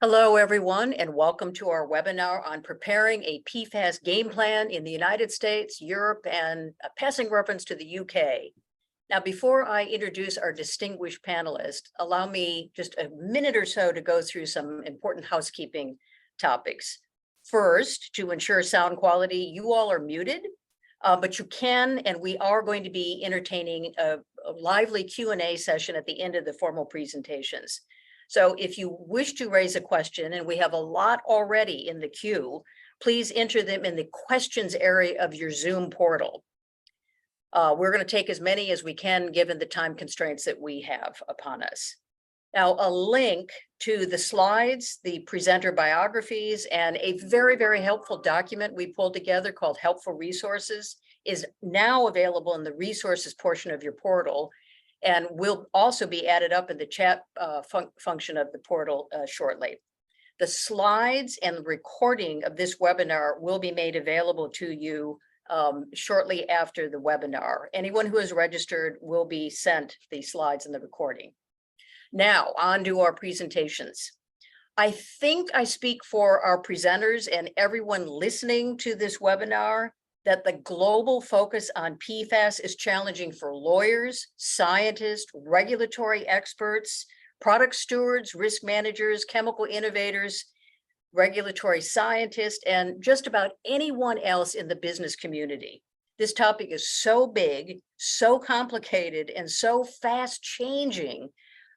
Hello, everyone, and welcome to our webinar on preparing a PFAS game plan in the United States, Europe, and a passing reference to the UK. Now, before I introduce our distinguished panelists, allow me just a minute or so to go through some important housekeeping topics. First, to ensure sound quality, you all are muted, but you can, and we are going to be entertaining a lively Q&A session at the end of the formal presentations. So if you wish to raise a question, and we have a lot already in the queue, please enter them in the questions area of your Zoom portal. We're going to take as many as we can given the time constraints that we have upon us. Now, a link to the slides, the presenter biographies, and a very, very helpful document we pulled together called Helpful Resources is now available in the resources portion of your portal, and will also be added up in the chat function of the portal shortly. The slides and the recording of this webinar will be made available to you shortly after the webinar. Anyone who is registered will be sent the slides and the recording. Now, on to our presentations. I think I speak for our presenters and everyone listening to this webinar that the global focus on PFAS is challenging for lawyers, scientists, regulatory experts, product stewards, risk managers, chemical innovators, regulatory scientists, and just about anyone else in the business community. This topic is so big, so complicated, and so fast changing.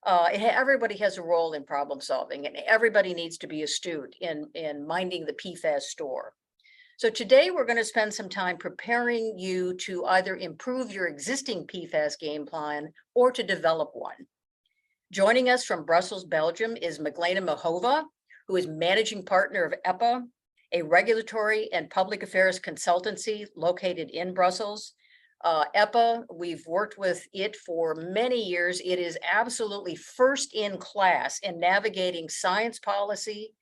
Everybody has a role in problem solving, and everybody needs to be astute in minding the PFAS store. So today we're going to spend some time preparing you to either improve your existing PFAS game plan or to develop one. Joining us from Brussels, Belgium is Magdalena Mahova, who is managing partner of EPA, a regulatory and public affairs consultancy located in Brussels. EPA, we've worked with it for many years. It is absolutely first in class in navigating science policy,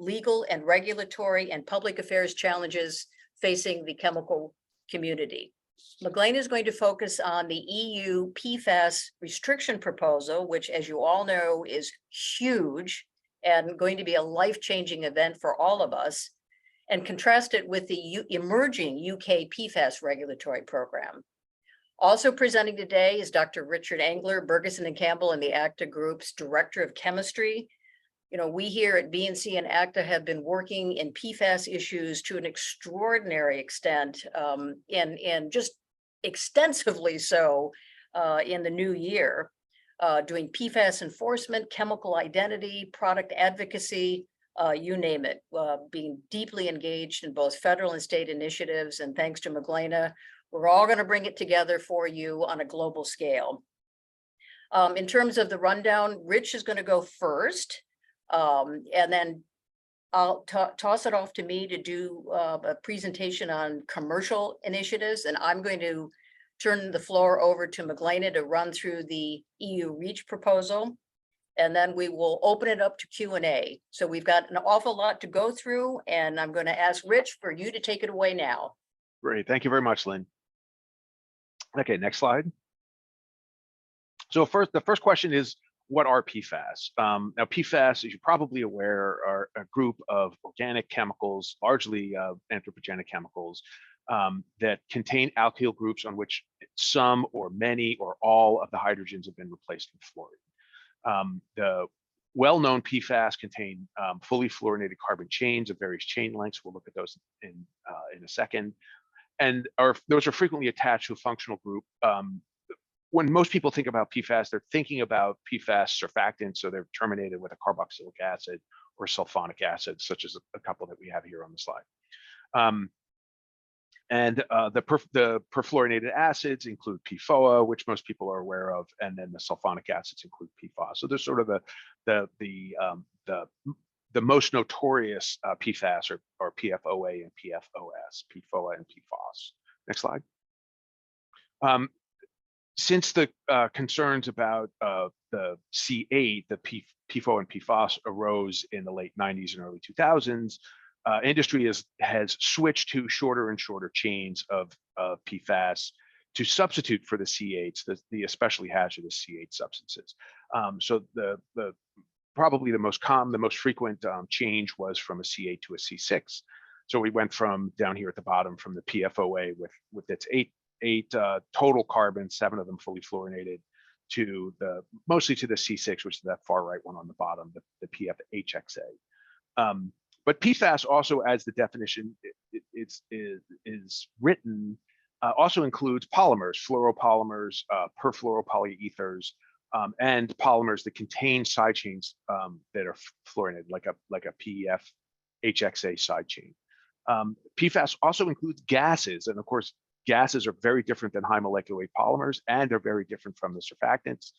legal and regulatory and public affairs challenges facing the chemical community. Magdalena is going to focus on the EU PFAS restriction proposal, which, as you all know, is huge and going to be a life-changing event for all of us, and contrast it with the emerging UK PFAS regulatory program. Also presenting today is Dr. Richard Engler, Bergeson and Campbell and the ACTA Group's Director of Chemistry. You know, we here at BNC and ACTA have been working in PFAS issues to an extraordinary extent, and just extensively so in the new year, doing PFAS enforcement, chemical identity, product advocacy, you name it, being deeply engaged in both federal and state initiatives. And thanks to Magdalena, we're all going to bring it together for you on a global scale. In terms of the rundown, Rich is going to go first. And then I'll toss it off to me to do a presentation on commercial initiatives, and I'm going to turn the floor over to Magdalena to run through the EU REACH proposal, and then we will open it up to Q&A. So we've got an awful lot to go through, and I'm going to ask Rich for you to take it away now. Great, thank you very much, Lynn. Okay, next slide. So the first question is, what are PFAS? Now, PFAS, as you're probably aware, are a group of organic chemicals, largely anthropogenic chemicals, that contain alkyl groups on which some or many or all of the hydrogens have been replaced with fluorine. The well-known PFAS contain fully fluorinated carbon chains of various chain lengths. We'll look at those in a second. And those are frequently attached to a functional group. When most people think about PFAS, they're thinking about PFAS surfactants, so they're terminated with a carboxylic acid or sulfonic acid, such as a couple that we have here on the slide. The perfluorinated acids include PFOA, which most people are aware of, and then the sulfonic acids include PFAS. So there's sort of the most notorious PFAS or PFOA and PFOS, PFOA and PFOS. Next slide. Since the concerns about the C8, the PFOA and PFOS arose in the late 90s and early 2000s, industry has switched to shorter and shorter chains of PFAS to substitute for the C8s, the especially hazardous C8 substances. So the probably the most common, the most frequent change was from a C8 to a C6. So we went from down here at the bottom from the PFOA with its eight total carbons, 7 of them fully fluorinated, to mostly to the C6, which is that far right one on the bottom, the PFHXA. But PFAS also, as the definition is written, also includes polymers, fluoropolymers, perfluoropolyethers, and polymers that contain side chains that are fluorinated, like a PFHXA side chain. PFAS also includes gases, and of course, gases are very different than high molecular weight polymers, and they're very different from the surfactants.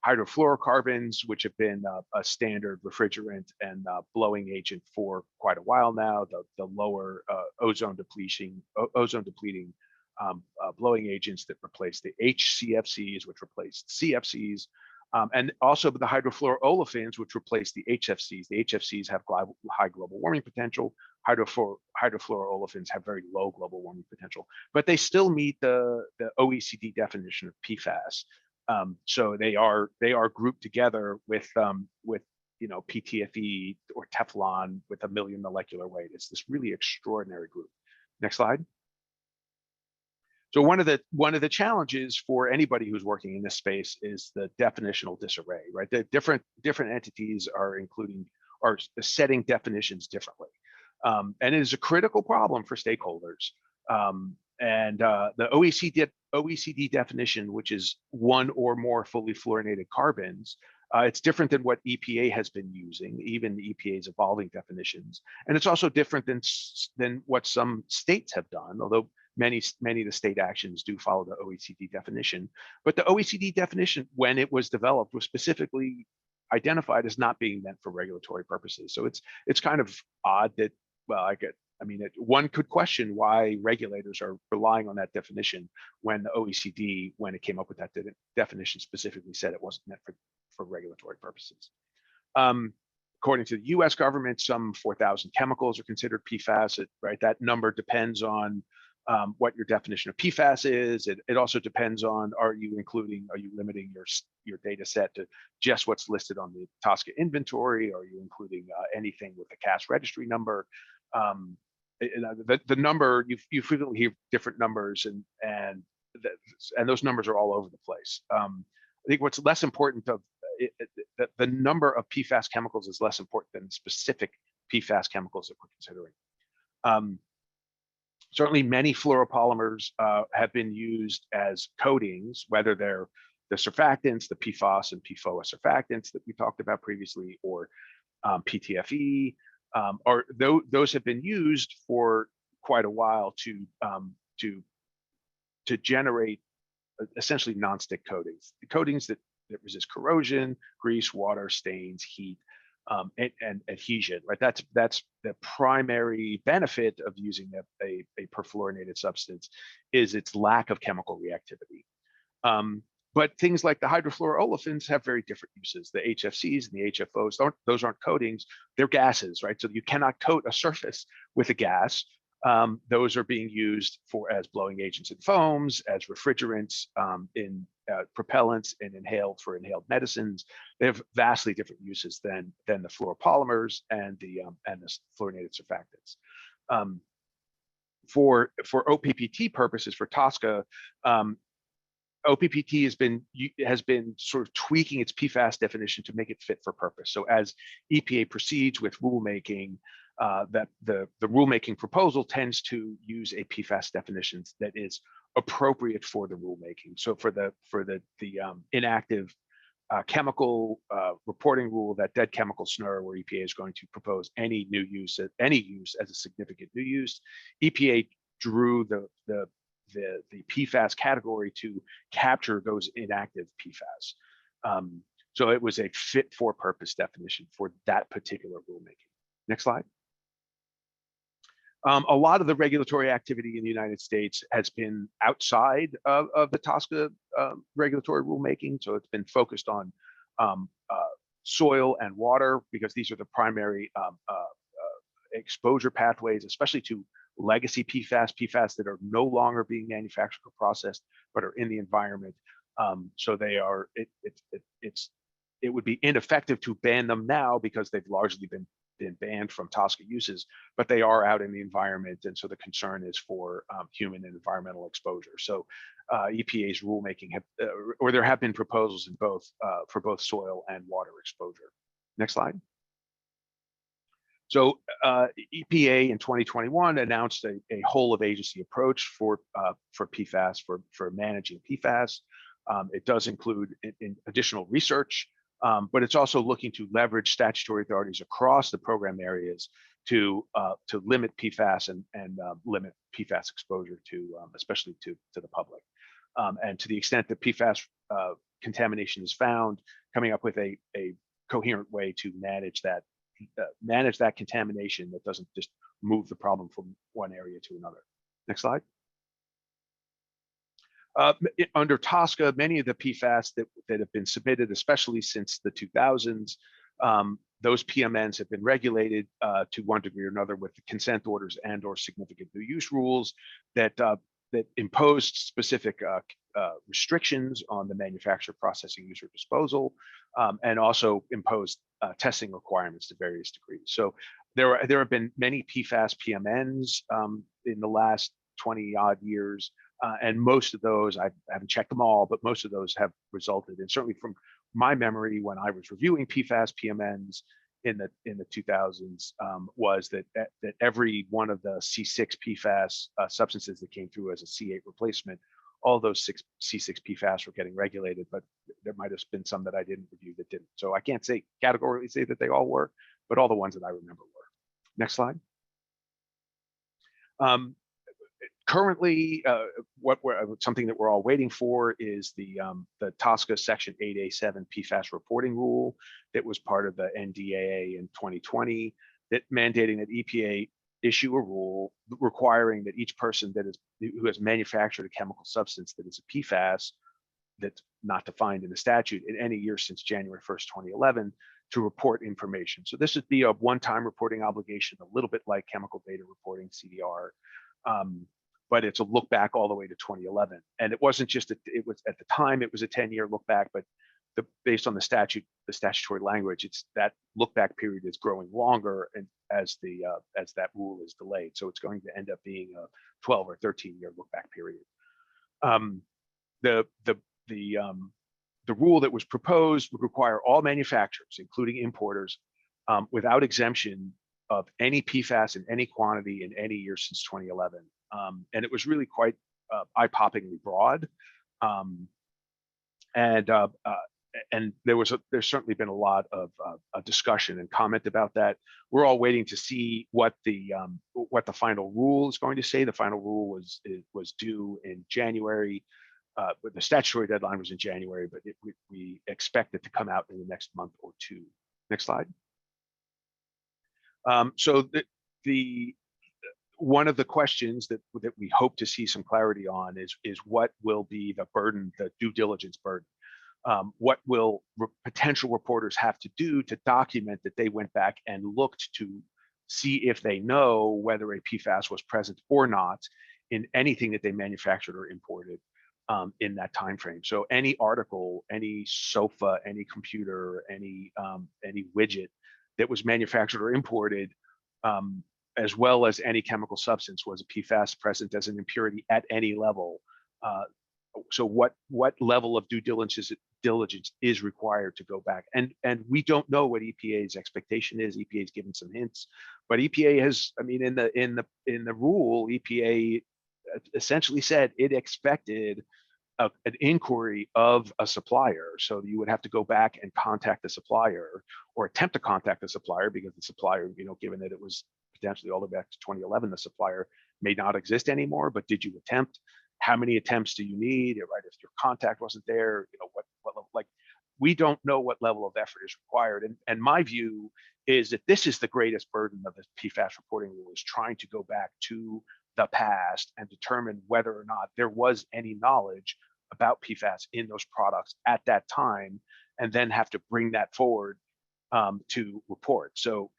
Hydrofluorocarbons, which have been a standard refrigerant and blowing agent for quite a while now, the lower ozone depleting blowing agents that replace the HCFCs, which replaced CFCs, and also the hydrofluoroolefins, which replace the HFCs. The HFCs have high global warming potential. Hydrofluoroolefins have very low global warming potential, but they still meet the OECD definition of PFAS. So they are grouped together with PTFE or Teflon with 1 million molecular weight. It's this really extraordinary group. Next slide. So one of the challenges for anybody who's working in this space is the definitional disarray, right? The different entities are setting definitions differently, and it is a critical problem for stakeholders. The OECD definition, which is 1 or more fully fluorinated carbons, it's different than what EPA has been using, even the EPA's evolving definitions, and it's also different than what some states have done, although many of the state actions do follow the OECD definition. But the OECD definition, when it was developed, was specifically identified as not being meant for regulatory purposes. So it's kind of odd that, well, one could question why regulators are relying on that definition when the OECD, when it came up with that definition, specifically said it wasn't meant for regulatory purposes. According to the US government, some 4,000 chemicals are considered PFAS, right? That number depends on what your definition of PFAS is. It also depends on, are you limiting your data set to just what's listed on the TSCA inventory? Are you including anything with the CAS registry number? The number, you frequently hear different numbers, and those numbers are all over the place. I think what's less important the number of PFAS chemicals is less important than specific PFAS chemicals that we're considering. Certainly, many fluoropolymers have been used as coatings, whether they're the surfactants, the PFAS and PFOA surfactants that we talked about previously, or PTFE, or those have been used for quite a while to generate essentially nonstick coatings, the coatings that resist corrosion, grease, water, stains, heat, and adhesion, right? That's the primary benefit of using a perfluorinated substance, is its lack of chemical reactivity. But things like the hydrofluoroolefins have very different uses. The HFCs and the HFOs, those aren't coatings, they're gases, right? So you cannot coat a surface with a gas. Those are being used as blowing agents in foams, as refrigerants, in propellants, and for inhaled medicines. They have vastly different uses than the fluoropolymers and the fluorinated surfactants. For OPPT purposes, for TSCA, OPPT has been sort of tweaking its PFAS definition to make it fit for purpose. So as EPA proceeds with rulemaking, that the rulemaking proposal tends to use a PFAS definition that is appropriate for the rulemaking. So for the inactive chemical reporting rule, that dead chemical SNR, where EPA is going to propose any use as a significant new use, EPA drew the PFAS category to capture those inactive PFAS. So it was a fit for purpose definition for that particular rulemaking. Next slide. A lot of the regulatory activity in the United States has been outside of the TSCA regulatory rulemaking. So it's been focused on soil and water, because these are the primary exposure pathways, especially to legacy PFAS that are no longer being manufactured or processed, but are in the environment. So they are, it's it would be ineffective to ban them now because they've largely been banned from TSCA uses, but they are out in the environment, and so the concern is for human and environmental exposure. So EPA's rulemaking or there have been proposals in both for both soil and water exposure. Next slide. So EPA in 2021 announced a whole of agency approach for PFAS, for managing PFAS. It does include in additional research, but it's also looking to leverage statutory authorities across the program areas to limit PFAS and limit PFAS exposure to especially to the public. And to the extent that PFAS contamination is found, coming up with a coherent way to manage that contamination that doesn't just move the problem from one area to another. Next slide. Under TSCA, many of the PFAS that have been submitted, especially since the 2000s, those PMNs have been regulated to one degree or another with the consent orders and/or significant new use rules that imposed specific restrictions on the manufacture, processing, use, or disposal, and also imposed testing requirements to various degrees. So there have been many PFAS PMNs in the last 20 odd years. And most of those, I haven't checked them all, but most of those have resulted in, certainly from my memory when I was reviewing PFAS PMNs in the 2000s, was that every one of the C6 PFAS substances that came through as a C8 replacement, all those C6 PFAS were getting regulated, but there might have been some that I didn't review that didn't. So I can't categorically say that they all were, but all the ones that I remember were. Next slide. Currently, something that we're all waiting for is the TSCA Section 8A7 PFAS reporting rule that was part of the NDAA in 2020, that mandating that EPA issue a rule requiring that each person who has manufactured a chemical substance that is a PFAS that's not defined in the statute in any year since January 1st, 2011, to report information. So this would be a one-time reporting obligation, a little bit like chemical data reporting, CDR. But it's a look back all the way to 2011. And it wasn't just, it was at the time, it was a 10-year look back, but based on the statutory language, it's that look back period is growing longer and as that rule is delayed. So it's going to end up being a 12 or 13-year look back period. The rule that was proposed would require all manufacturers, including importers, without exemption of any PFAS in any quantity in any year since 2011. And it was really quite eye-poppingly broad. And there's certainly been a lot of discussion and comment about that. We're all waiting to see what the final rule is going to say. The final rule was due in January. But the statutory deadline was in January, but we expect it to come out in the next month or two. Next slide. So one of the questions that we hope to see some clarity on is what will be the burden, the due diligence burden. What will potential reporters have to do to document that they went back and looked to see if they know whether a PFAS was present or not in anything that they manufactured or imported in that time frame. So any article, any sofa, any computer, any widget that was manufactured or imported, as well as any chemical substance, was a PFAS present as an impurity at any level. So what level of due diligence is required to go back? And we don't know what EPA's expectation is. EPA's given some hints, but EPA has, I mean, in the rule, EPA essentially said it expected an inquiry of a supplier. So you would have to go back and contact the supplier or attempt to contact the supplier, because the supplier, given that it was potentially all the way back to 2011, the supplier may not exist anymore, but did you attempt? How many attempts do you need? Right? If your contact wasn't there, what level, like, we don't know what level of effort is required. And my view is that this is the greatest burden of the PFAS reporting rule, is trying to go back to the past and determine whether or not there was any knowledge about PFAS in those products at that time, and then have to bring that forward to report. So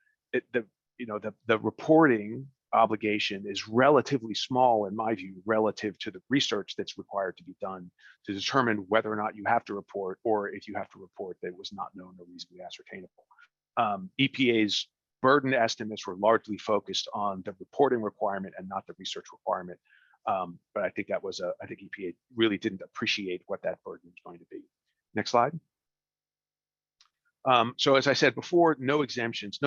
the reporting obligation is relatively small, in my view, relative to the research that's required to be done to determine whether or not you have to report, or if you have to report that it was not known or reasonably ascertainable. EPA's burden estimates were largely focused on the reporting requirement and not the research requirement. But I think that was I think EPA really didn't appreciate what that burden was going to be. Next slide. So as I said before, no exemptions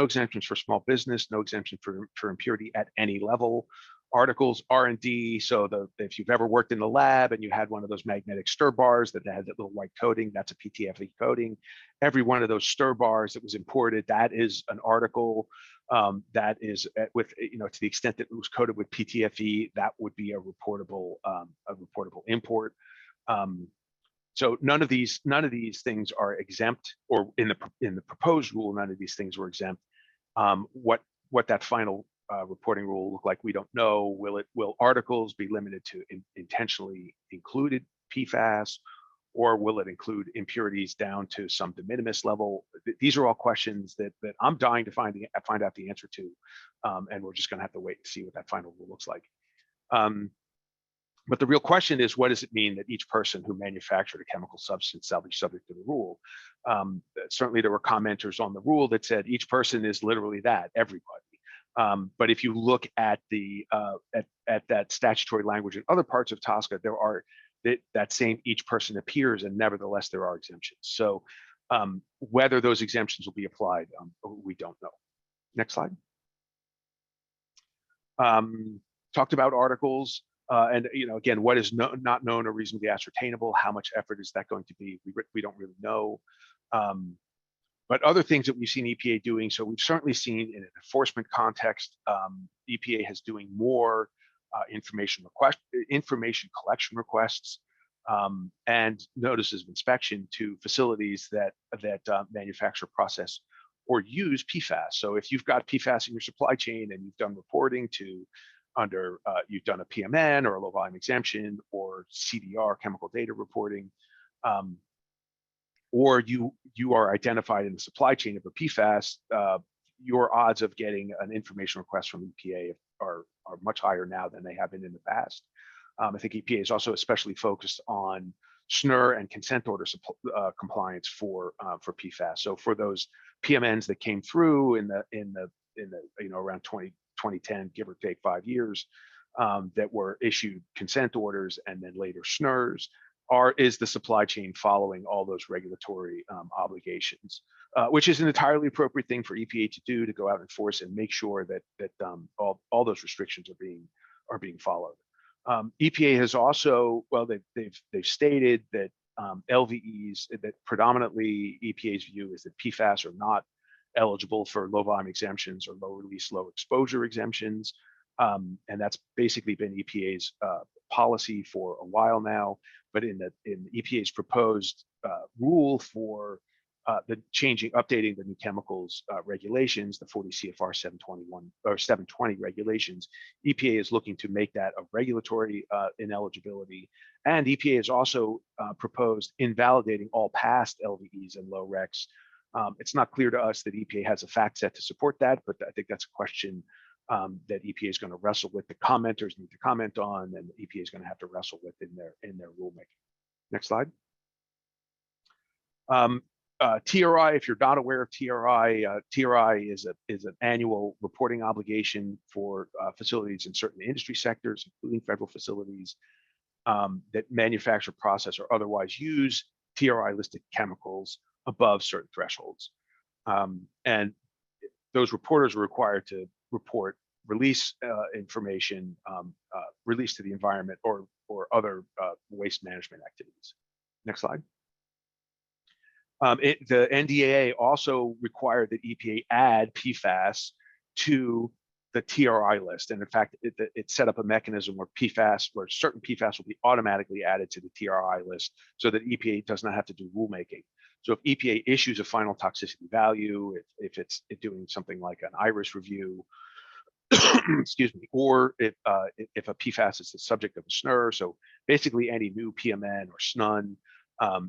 for small business, no exemption for impurity at any level. Articles, R&D, so if you've ever worked in the lab and you had one of those magnetic stir bars that had that little white coating, that's a PTFE coating. Every one of those stir bars that was imported, that is an article that is with, to the extent that it was coated with PTFE, that would be a reportable import. So none of these things are exempt, or in the proposed rule, none of these things were exempt. What that final reporting rule will look like, we don't know. Will articles be limited to intentionally included PFAS, or will it include impurities down to some de minimis level? These are all questions that I'm dying to find out the answer to, and we're just going to have to wait and see what that final rule looks like. But the real question is, what does it mean that each person who manufactured a chemical substance shall be subject to the rule? Certainly, there were commenters on the rule that said each person is literally that, everybody. But if you look at at that statutory language in other parts of TSCA, there are that same each person appears, and nevertheless there are exemptions. So whether those exemptions will be applied, we don't know. Next slide. Talked about articles. And again, what is not known or reasonably ascertainable? How much effort is that going to be? We don't really know. But other things that we've seen EPA doing, so we've certainly seen in an enforcement context, EPA has doing more information collection requests and notices of inspection to facilities that manufacture, process, or use PFAS. So if you've got PFAS in your supply chain and you've done reporting to you've done a PMN or a low volume exemption or CDR, chemical data reporting, or you are identified in the supply chain of a PFAS, your odds of getting an information request from EPA are much higher now than they have been in the past. I think EPA is also especially focused on SNR and consent order compliance for PFAS. So for those PMNs that came through in the around 2010, give or take 5 years, that were issued consent orders and then later SNRs, is the supply chain following all those regulatory obligations, which is an entirely appropriate thing for EPA to do, to go out and enforce and make sure that all those restrictions are being followed. EPA has also, well, they've stated that LVEs, that predominantly EPA's view is that PFAS are not eligible for low volume exemptions or low release, low exposure exemptions. And that's basically been EPA's policy for a while now. But in EPA's proposed rule for updating the new chemicals regulations, the 40 CFR 721 or 720 regulations, EPA is looking to make that a regulatory ineligibility. And EPA has also proposed invalidating all past LVEs and low RECs. It's not clear to us that EPA has a fact set to support that, but I think that's a question that EPA is going to wrestle with. The commenters need to comment on, and the EPA is going to have to wrestle with in their rulemaking. Next slide. TRI, if you're not aware of TRI, TRI is an annual reporting obligation for facilities in certain industry sectors, including federal facilities that manufacture, process, or otherwise use TRI-listed chemicals above certain thresholds. And those reporters are required to report release information, release to the environment, or other waste management activities. Next slide. The NDAA also required that EPA add PFAS to the TRI list. And in fact, it set up a mechanism where certain PFAS will be automatically added to the TRI list so that EPA does not have to do rulemaking. So if EPA issues a final toxicity value, if it's doing something like an IRIS review, excuse me, or if a PFAS is the subject of a SNR, so basically any new PMN or SNUN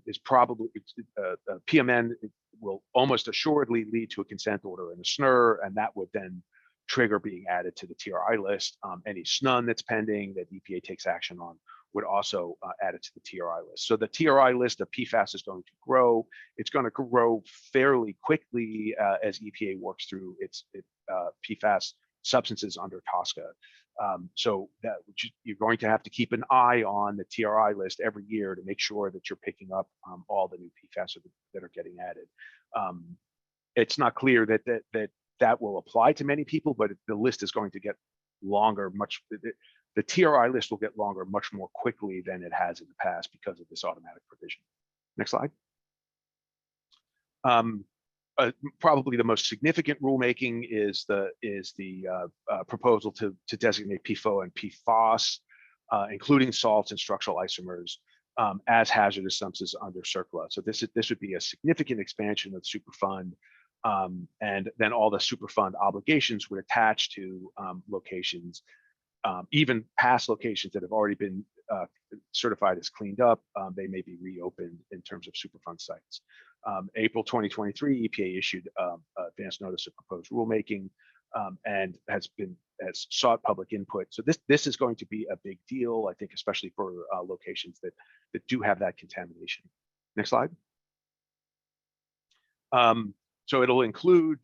is probably, a PMN will almost assuredly lead to a consent order and a SNR, and that would then trigger being added to the TRI list. Any SNUN that's pending that EPA takes action on would also add it to the TRI list. So the TRI list of PFAS is going to grow. It's going to grow fairly quickly as EPA works through its PFAS substances under TSCA. So that you're going to have to keep an eye on the TRI list every year to make sure that you're picking up all the new PFAS that are getting added. It's not clear that will apply to many people, but the list is going to get longer. The TRI list will get longer much more quickly than it has in the past because of this automatic provision. Next slide. Probably the most significant rulemaking is the proposal to designate PFOA and PFAS, including salts and structural isomers, as hazardous substances under CERCLA. So this would be a significant expansion of Superfund, and then all the Superfund obligations would attach to locations, even past locations that have already been certified as cleaned up. They may be reopened in terms of Superfund sites. April 2023, EPA issued advance notice of proposed rulemaking and has sought public input. So this is going to be a big deal, I think, especially for locations that do have that contamination. Next slide. So it'll include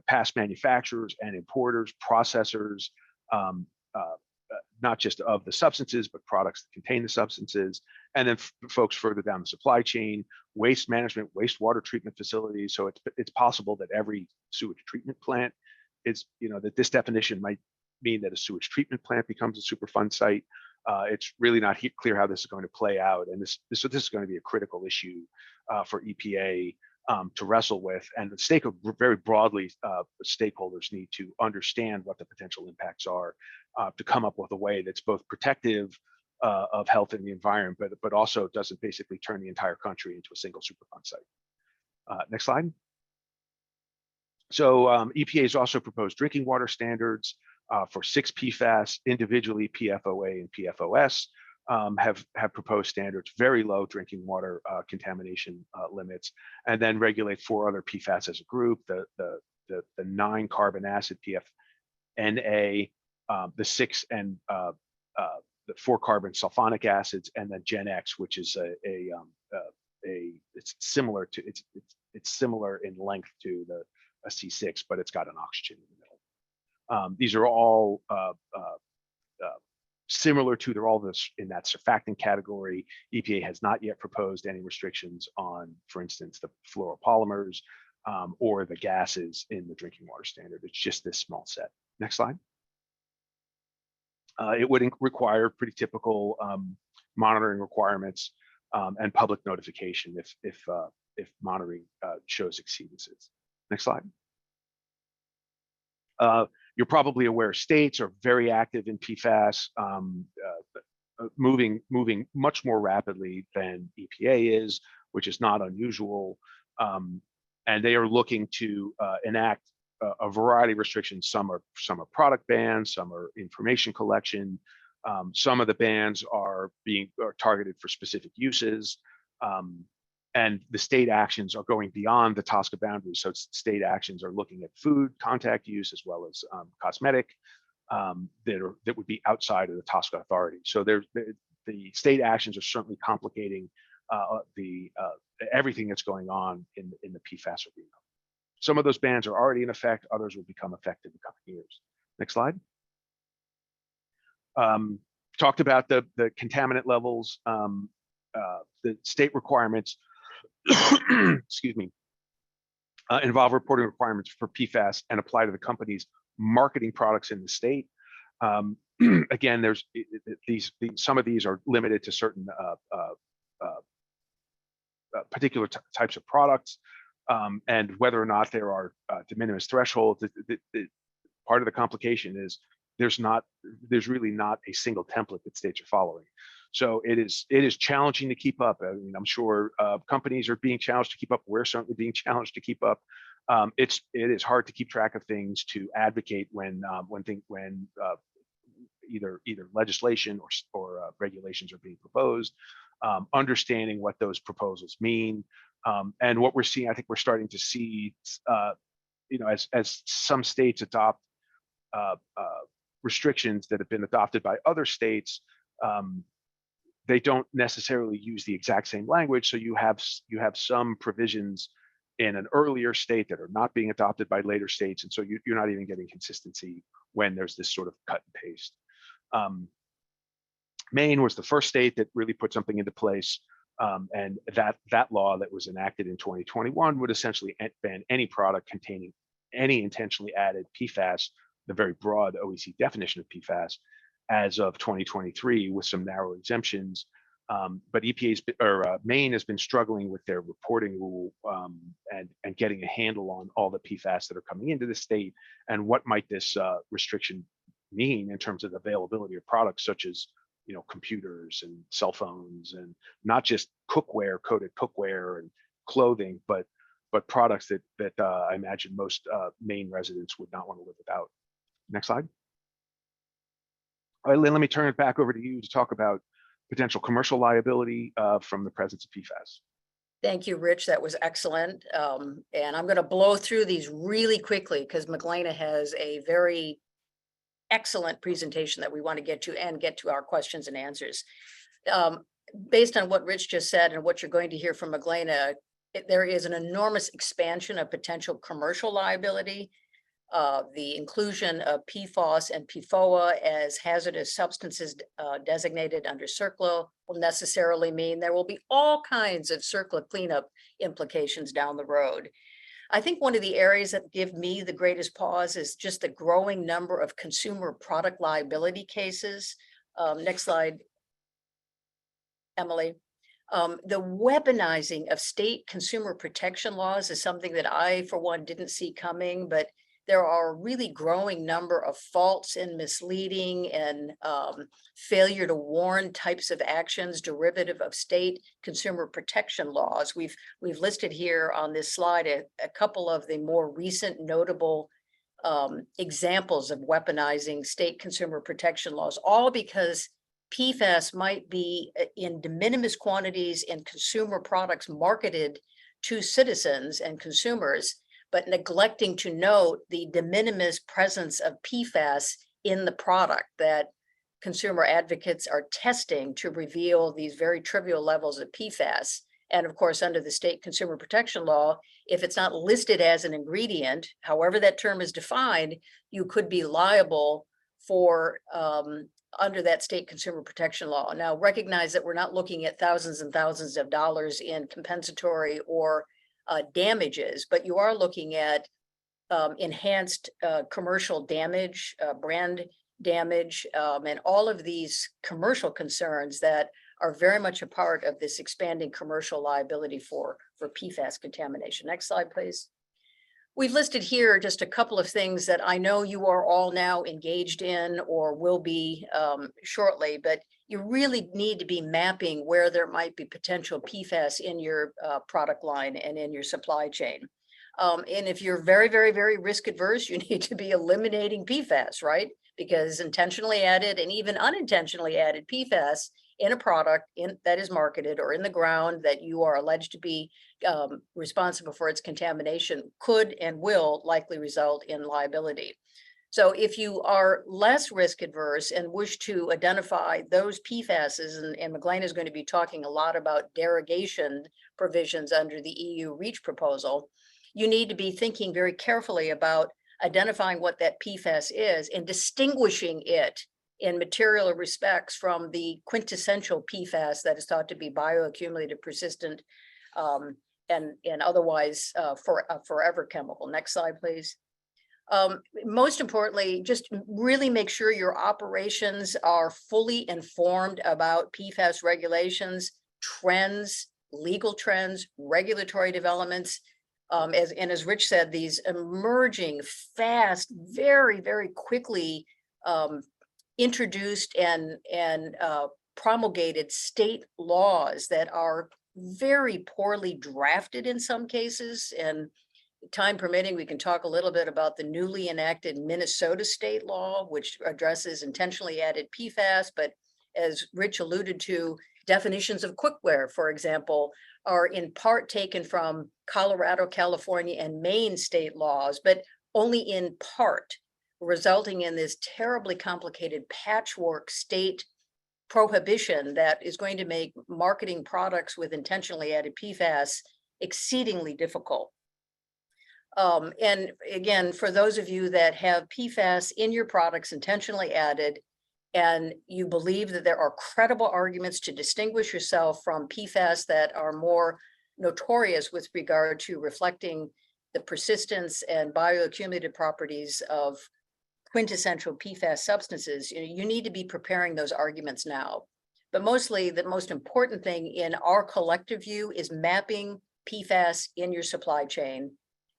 past manufacturers and importers, processors, not just of the substances, but products that contain the substances, and then folks further down the supply chain, waste management, wastewater treatment facilities. So it's possible that every sewage treatment plant is, that this definition might mean that a sewage treatment plant becomes a Superfund site. It's really not clear how this is going to play out, and this is going to be a critical issue for EPA to wrestle with, and very broadly, stakeholders need to understand what the potential impacts are to come up with a way that's both protective of health and the environment, but also doesn't basically turn the entire country into a single Superfund site. Next slide. So EPA has also proposed drinking water standards for 6 PFAS, individually PFOA and PFOS. Have proposed standards, very low drinking water contamination limits, and then regulate 4 other PFAS as a group: the 9 carbon acid PFNA, the 6 and the 4 carbon sulfonic acids, and then Gen X, which is it's similar in length to a C6, but it's got an oxygen in the middle. These are all similar to, they're all in that surfactant category. EPA has not yet proposed any restrictions on, for instance, the fluoropolymers or the gases in the drinking water standard. It's just this small set. Next slide. It would require pretty typical monitoring requirements and public notification if monitoring shows exceedances. Next slide. You're probably aware states are very active in PFAS, moving much more rapidly than EPA is, which is not unusual. And they are looking to enact a variety of restrictions. Some are product bans, some are information collection. Some of the bans are targeted for specific uses. And the state actions are going beyond the TSCA boundaries. So state actions are looking at food contact use as well as cosmetic that would be outside of the TSCA authority. So the state actions are certainly complicating everything that's going on in the PFAS arena. Some of those bans are already in effect. Others will become effective in the coming years. Next slide. Talked about the contaminant levels, the state requirements. Excuse me, involve reporting requirements for PFAS and apply to the companies marketing products in the state. Again, there's some of these are limited to certain particular types of products, and whether or not there are de minimis thresholds. Part of the complication is there's really not a single template that states are following. So it is challenging to keep up. I mean, I'm sure companies are being challenged to keep up. We're certainly being challenged to keep up. It is hard to keep track of things, to advocate when either legislation or regulations are being proposed. Understanding what those proposals mean, and what we're seeing, I think we're starting to see, as some states adopt restrictions that have been adopted by other states, they don't necessarily use the exact same language. So you have some provisions in an earlier state that are not being adopted by later states, and so you're not even getting consistency when there's this sort of cut and paste. Maine was the first state that really put something into place, and that law that was enacted in 2021 would essentially ban any product containing any intentionally added PFAS, the very broad OECD definition of PFAS, as of 2023 with some narrow exemptions. But Maine has been struggling with their reporting rule, and getting a handle on all the PFAS that are coming into the state, and what might this restriction mean in terms of availability of products such as computers and cell phones, and not just cookware, coated cookware and clothing, but products that I imagine most Maine residents would not want to live without. Next slide. All right, Lynn, let me turn it back over to you to talk about potential commercial liability from the presence of PFAS. Thank you, Rich. That was excellent. And I'm going to blow through these really quickly because Magdalena has a very excellent presentation that we want to get to and get to our questions and answers. Based on what Rich just said and what you're going to hear from Magdalena, there is an enormous expansion of potential commercial liability. The inclusion of PFAS and PFOA as hazardous substances designated under CERCLA will necessarily mean there will be all kinds of CERCLA cleanup implications down the road. I think one of the areas that give me the greatest pause is just the growing number of consumer product liability cases. Next slide, Emily. The weaponizing of state consumer protection laws is something that I, for one, didn't see coming, but there are a really growing number of false and misleading and failure to warn types of actions derivative of state consumer protection laws. We've listed here on this slide a couple of the more recent notable examples of weaponizing state consumer protection laws, all because PFAS might be in de minimis quantities in consumer products marketed to citizens and consumers, but neglecting to note the de minimis presence of PFAS in the product that consumer advocates are testing to reveal these very trivial levels of PFAS. And of course, under the state consumer protection law, if it's not listed as an ingredient, however that term is defined, you could be liable for under that state consumer protection law. Now, recognize that we're not looking at thousands and thousands of dollars in compensatory or damages, but you are looking at enhanced commercial damage, brand damage, and all of these commercial concerns that are very much a part of this expanding commercial liability for PFAS contamination. Next slide, please. We've listed here just a couple of things that I know you are all now engaged in or will be shortly, but you really need to be mapping where there might be potential PFAS in your product line and in your supply chain. And if you're very, very, very risk adverse, you need to be eliminating PFAS, right? Because intentionally added and even unintentionally added PFAS in a product that is marketed or in the ground that you are alleged to be responsible for its contamination could and will likely result in liability. So if you are less risk adverse and wish to identify those PFASs, and Magdalena is going to be talking a lot about derogation provisions under the EU REACH proposal, you need to be thinking very carefully about identifying what that PFAS is and distinguishing it in material respects from the quintessential PFAS that is thought to be bioaccumulated, persistent, and otherwise forever chemical. Next slide, please. Most importantly, just really make sure your operations are fully informed about PFAS regulations, trends, legal trends, regulatory developments. As Rich said, these emerging fast, very, very quickly introduced and promulgated state laws that are very poorly drafted in some cases. And time permitting, we can talk a little bit about the newly enacted Minnesota state law, which addresses intentionally added PFAS. But as Rich alluded to, definitions of cookware, for example, are in part taken from Colorado, California, and Maine state laws, but only in part. resulting in this terribly complicated patchwork state prohibition that is going to make marketing products with intentionally added PFAS exceedingly difficult. And again, for those of you that have PFAS in your products intentionally added, and you believe that there are credible arguments to distinguish yourself from PFAS that are more notorious with regard to reflecting the persistence and bioaccumulative properties of quintessential PFAS substances, you need to be preparing those arguments now. But mostly, the most important thing in our collective view is mapping PFAS in your supply chain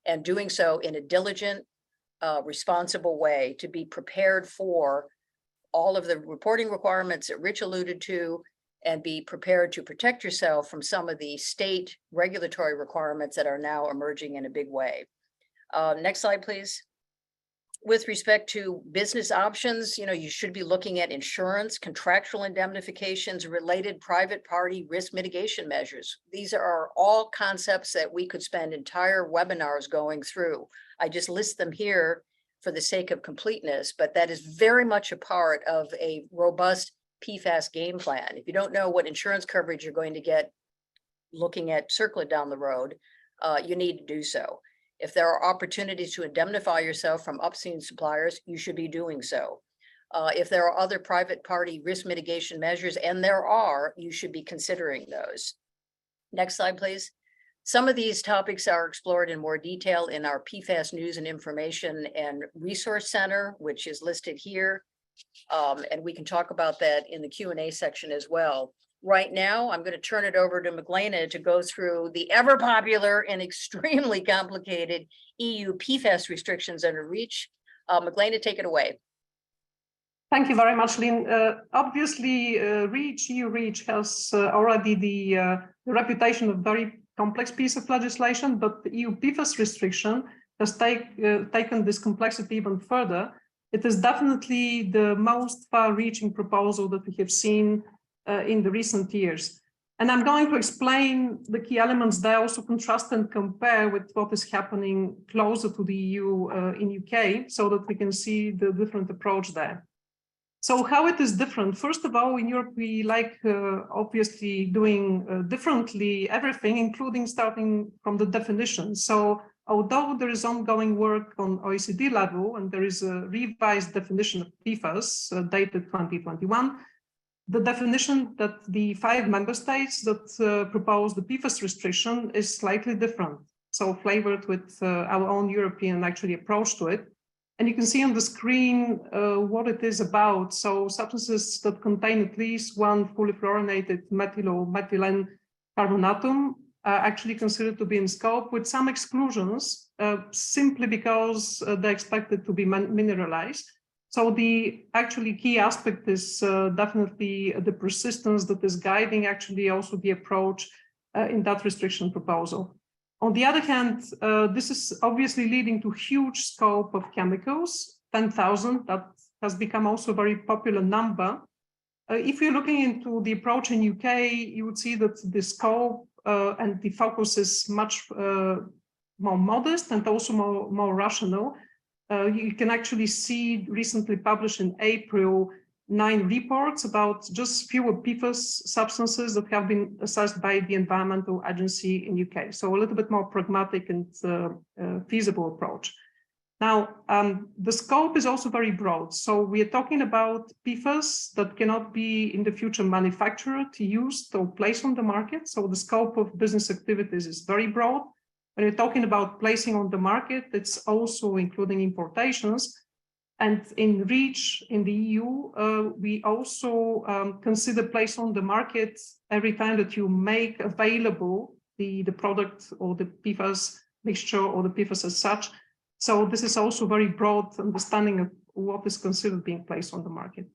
and doing so in a diligent, responsible way to be prepared for all of the reporting requirements that Rich alluded to, and be prepared to protect yourself from some of the state regulatory requirements that are now emerging in a big way. Next slide, please. With respect to business options, you should be looking at insurance, contractual indemnifications, related private party risk mitigation measures. These are all concepts that we could spend entire webinars going through. I just list them here for the sake of completeness, but that is very much a part of a robust PFAS game plan. If you don't know what insurance coverage you're going to get looking at circling down the road, you need to do so. If there are opportunities to indemnify yourself from upstream suppliers, you should be doing so. If there are other private party risk mitigation measures, and there are, you should be considering those. Next slide, please. Some of these topics are explored in more detail in our PFAS News and Information and Resource Center, which is listed here. And we can talk about that in the Q&A section as well. Right now, I'm going to turn it over to Magdalena to go through the ever popular and extremely complicated EU PFAS restrictions under REACH. Magdalena, take it away. Thank you very much, Lynn. Obviously, EU REACH has already the reputation of very complex piece of legislation, but the EU PFAS restriction has taken this complexity even further. It is definitely the most far-reaching proposal that we have seen in the recent years. And I'm going to explain the key elements there, also contrast and compare with what is happening closer to the EU in UK, so that we can see the different approach there. So how it is different? First of all, in Europe, we like obviously doing differently everything, including starting from the definition. So although there is ongoing work on OECD level, and there is a revised definition of PFAS dated 2021, the definition that the 5 member states that propose the PFAS restriction is slightly different. So flavored with our own European actually approach to it. And you can see on the screen what it is about. So substances that contain at least one fully fluorinated methyl or methylene carbonatum are actually considered to be in scope, with some exclusions simply because they're expected to be mineralized. So the actually key aspect is definitely the persistence that is guiding actually also the approach in that restriction proposal. On the other hand, this is obviously leading to huge scope of chemicals, 10,000, that has become also a very popular number. If you're looking into the approach in UK, you would see that the scope and the focus is much more modest and also more rational. You can actually see recently published in April 9 reports about just fewer PFAS substances that have been assessed by the Environmental Agency in UK. So a little bit more pragmatic and feasible approach. Now, the scope is also very broad. So we are talking about PFAS that cannot be in the future manufactured, used, or placed on the market. So the scope of business activities is very broad. When you're talking about placing on the market, it's also including importations. And in REACH in the EU, we also consider place on the market every time that you make available the product or the PFAS mixture or the PFAS as such. So this is also very broad understanding of what is considered being placed on the market.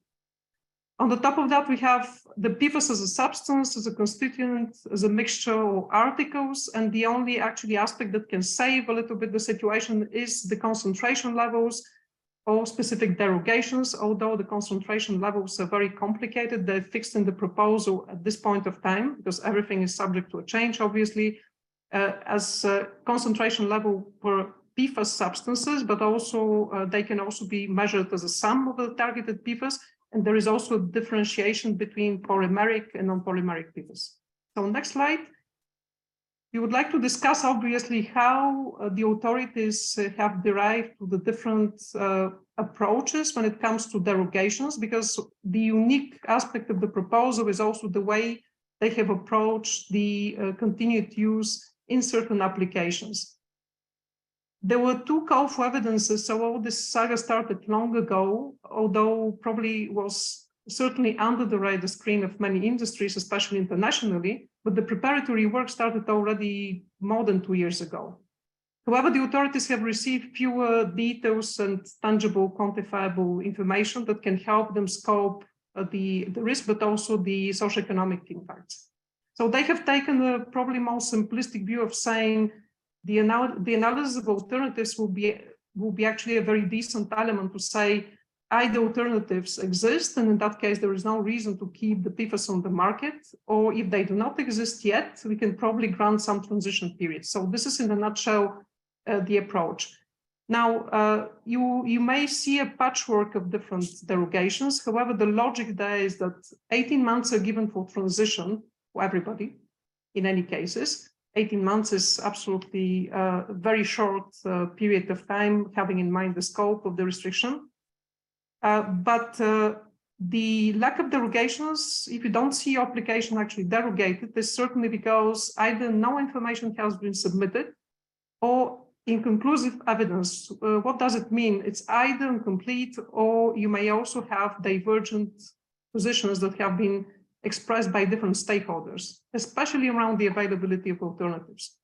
On the top of that, we have the PFAS as a substance, as a constituent, as a mixture or articles. And the only actually aspect that can save a little bit the situation is the concentration levels or specific derogations, although the concentration levels are very complicated. They're fixed in the proposal at this point of time, because everything is subject to a change, obviously, as concentration level per PFAS substances, but also they can also be measured as a sum of the targeted PFAS. And there is also a differentiation between polymeric and non-polymeric PFAS. So next slide. We would like to discuss, obviously, how the authorities have derived the different approaches when it comes to derogations, because the unique aspect of the proposal is also the way they have approached the continued use in certain applications. There were two call for evidences, so all this saga started long ago, although probably was certainly under the radar screen of many industries, especially internationally, but the preparatory work started already more than 2 years ago. However, the authorities have received fewer details and tangible, quantifiable information that can help them scope the risk, but also the socioeconomic impacts. So they have taken a probably more simplistic view of saying the analysis of alternatives will be actually a very decent element to say either alternatives exist, and in that case, there is no reason to keep the PFAS on the market, or if they do not exist yet, we can probably grant some transition period. So this is in a nutshell the approach. Now, you may see a patchwork of different derogations. However, the logic there is that 18 months are given for transition for everybody, in any cases. 18 months is absolutely a very short period of time, having in mind the scope of the restriction. But the lack of derogations, if you don't see your application actually derogated, is certainly because either no information has been submitted or inconclusive evidence. What does it mean? It's either incomplete, or you may also have divergent positions that have been expressed by different stakeholders, especially around the availability of alternatives.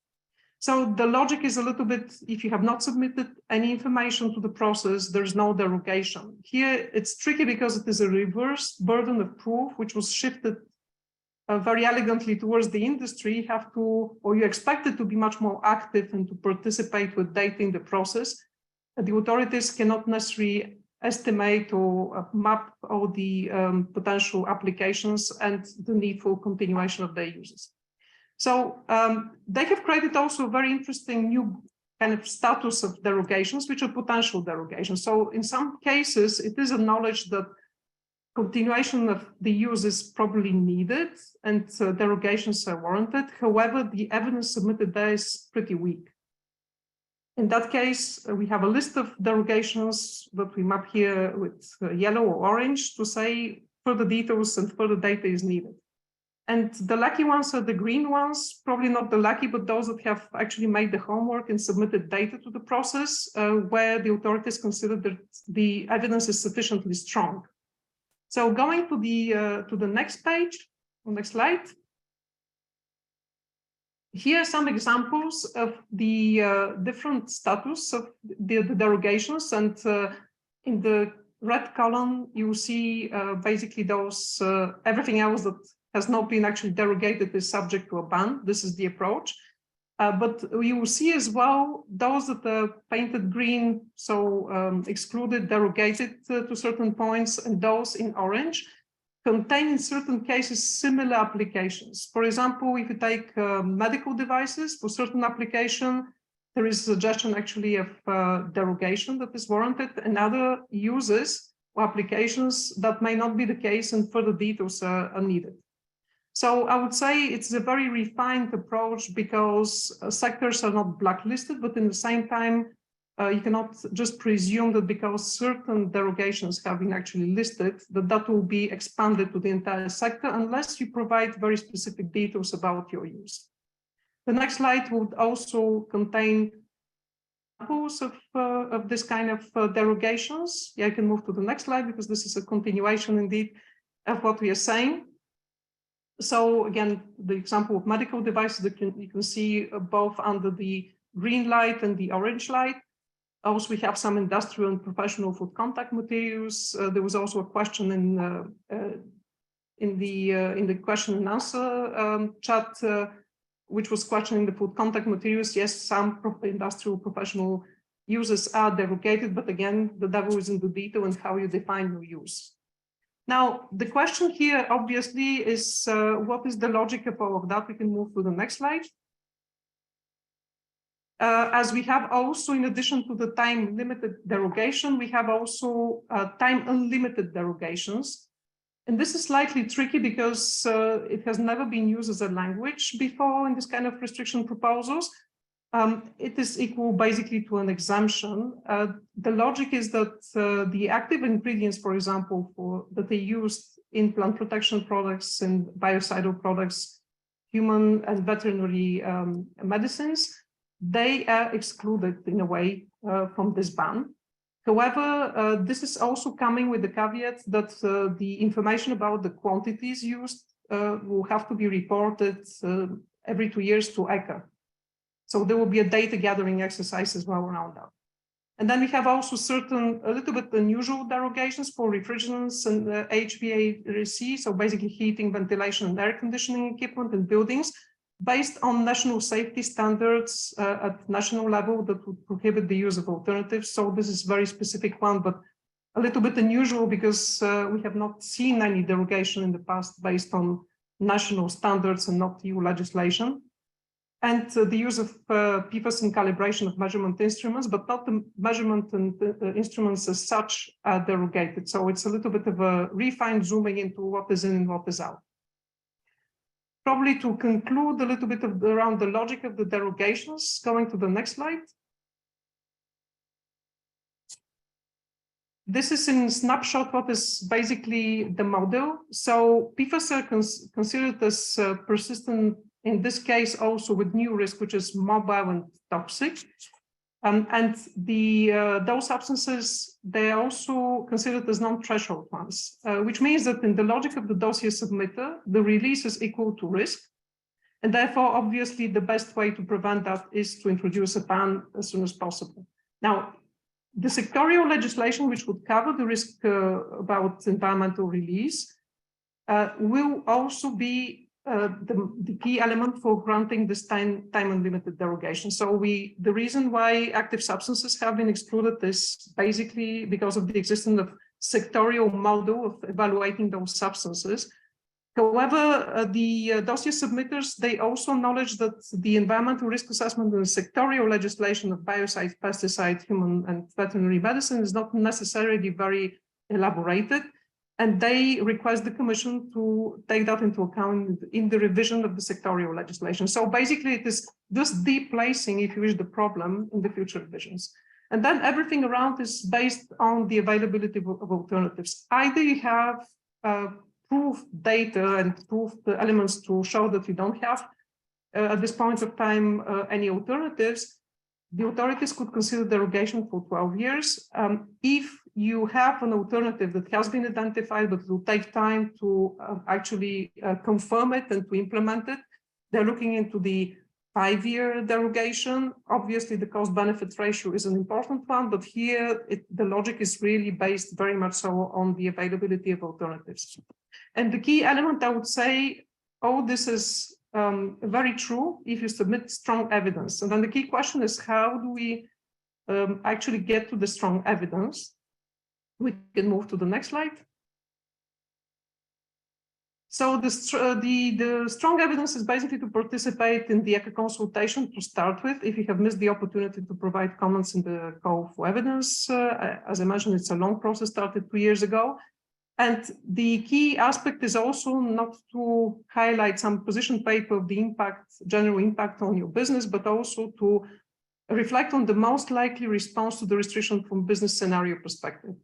So the logic is a little bit, if you have not submitted any information to the process, there's no derogation. Here, it's tricky because it is a reverse burden of proof, which was shifted very elegantly towards the industry. You have to, or you expect it to be much more active and to participate with data in the process. The authorities cannot necessarily estimate or map all the potential applications and the need for continuation of their uses. So they have created also a very interesting new kind of status of derogations, which are potential derogations. So in some cases, it is acknowledged that continuation of the use is probably needed and derogations are warranted. However, the evidence submitted there is pretty weak. In that case, we have a list of derogations that we map here with yellow or orange to say further details and further data is needed. And the lucky ones are the green ones, probably not the lucky, but those that have actually made the homework and submitted data to the process where the authorities consider that the evidence is sufficiently strong. So going to the next page, next slide. Here are some examples of the different status of the derogations. And in the red column, you see basically those, everything else that has not been actually derogated is subject to a ban. This is the approach. But you will see as well those that are painted green, so excluded, derogated to certain points, and those in orange contain in certain cases similar applications. For example, if you take medical devices for certain application, there is a suggestion actually of derogation that is warranted, and other uses or applications that may not be the case and further details are needed. So I would say it's a very refined approach because sectors are not blacklisted, but in the same time, you cannot just presume that because certain derogations have been actually listed, that will be expanded to the entire sector unless you provide very specific details about your use. The next slide would also contain examples of this kind of derogations. Yeah, I can move to the next slide because this is a continuation indeed of what we are saying. So again, the example of medical devices that you can see both under the green light and the orange light. Also, we have some industrial and professional food contact materials. There was also a question in the question and answer chat, which was questioning the food contact materials. Yes, some industrial professional uses are derogated, but again, the devil is in the detail and how you define your use. Now, the question here obviously is what is the logic of all of that? We can move to the next slide. As we have also, in addition to the time limited derogation, we have also time unlimited derogations. And this is slightly tricky because it has never been used as a language before in this kind of restriction proposals. It is equal basically to an exemption. The logic is that the active ingredients, for example, that they used in plant protection products and biocidal products, human and veterinary medicines, they are excluded in a way from this ban. However, this is also coming with the caveat that the information about the quantities used will have to be reported every 2 years to ECHA. So there will be a data gathering exercise as well around that. And then we have also certain, a little bit unusual derogations for refrigerants and HVAC, so basically heating, ventilation, and air conditioning equipment in buildings, based on national safety standards at national level that would prohibit the use of alternatives. So this is a very specific one, but a little bit unusual because we have not seen any derogation in the past based on national standards and not EU legislation. And the use of PFAS in calibration of measurement instruments, but not the measurement and instruments as such are derogated. So it's a little bit of a refined zooming into what is in and what is out. Probably to conclude a little bit around the logic of the derogations, going to the next slide. This is in snapshot what is basically the model. So PFAS are considered as persistent, in this case also with new risk, which is mobile and toxic. And those substances, they are also considered as non-threshold ones, which means that in the logic of the dossier submitter, the release is equal to risk. And therefore, obviously, the best way to prevent that is to introduce a ban as soon as possible. Now, the sectorial legislation, which would cover the risk about environmental release, will also be the key element for granting this time unlimited derogation. So the reason why active substances have been excluded is basically because of the existence of sectorial model of evaluating those substances. However, the dossier submitters, they also acknowledge that the environmental risk assessment and sectorial legislation of biocide, pesticide, human and veterinary medicine is not necessarily very elaborated. And they request the Commission to take that into account in the revision of the sectorial legislation. So basically, it is just deplacing, if you wish, the problem in the future revisions. And then everything around is based on the availability of alternatives. Either you have proof data and proof the elements to show that you don't have, at this point of time, any alternatives. The authorities could consider derogation for 12 years. If you have an alternative that has been identified, but it will take time to actually confirm it and to implement it, they're looking into the 5-year derogation. Obviously, the cost-benefit ratio is an important one, but here the logic is really based very much so on the availability of alternatives. And the key element, I would say, this is very true if you submit strong evidence. And then the key question is, how do we actually get to the strong evidence? We can move to the next slide. So the strong evidence is basically to participate in the ECHA consultation to start with. If you have missed the opportunity to provide comments in the call for evidence, as I mentioned, it's a long process, started 2 years ago. And the key aspect is also not to highlight some position paper of the impact, general impact on your business, but also to reflect on the most likely response to the restriction from business scenario perspective.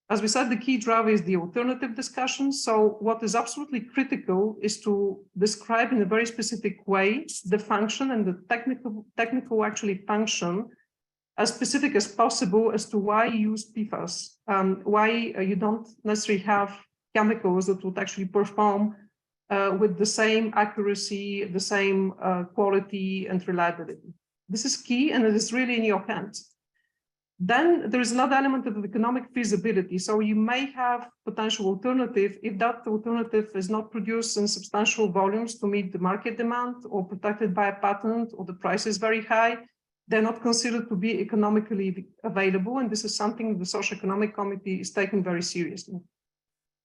As we said, the key driver is the alternative discussion. So what is absolutely critical is to describe in a very specific way the function and the technical actually function as specific as possible as to why you use PFAS, why you don't necessarily have chemicals that would actually perform with the same accuracy, the same quality and reliability. This is key, and it is really in your hands. Then there is another element of economic feasibility. So you may have potential alternative if that alternative is not produced in substantial volumes to meet the market demand or protected by a patent, or the price is very high. They're not considered to be economically available. And this is something the Social Economic Committee is taking very seriously.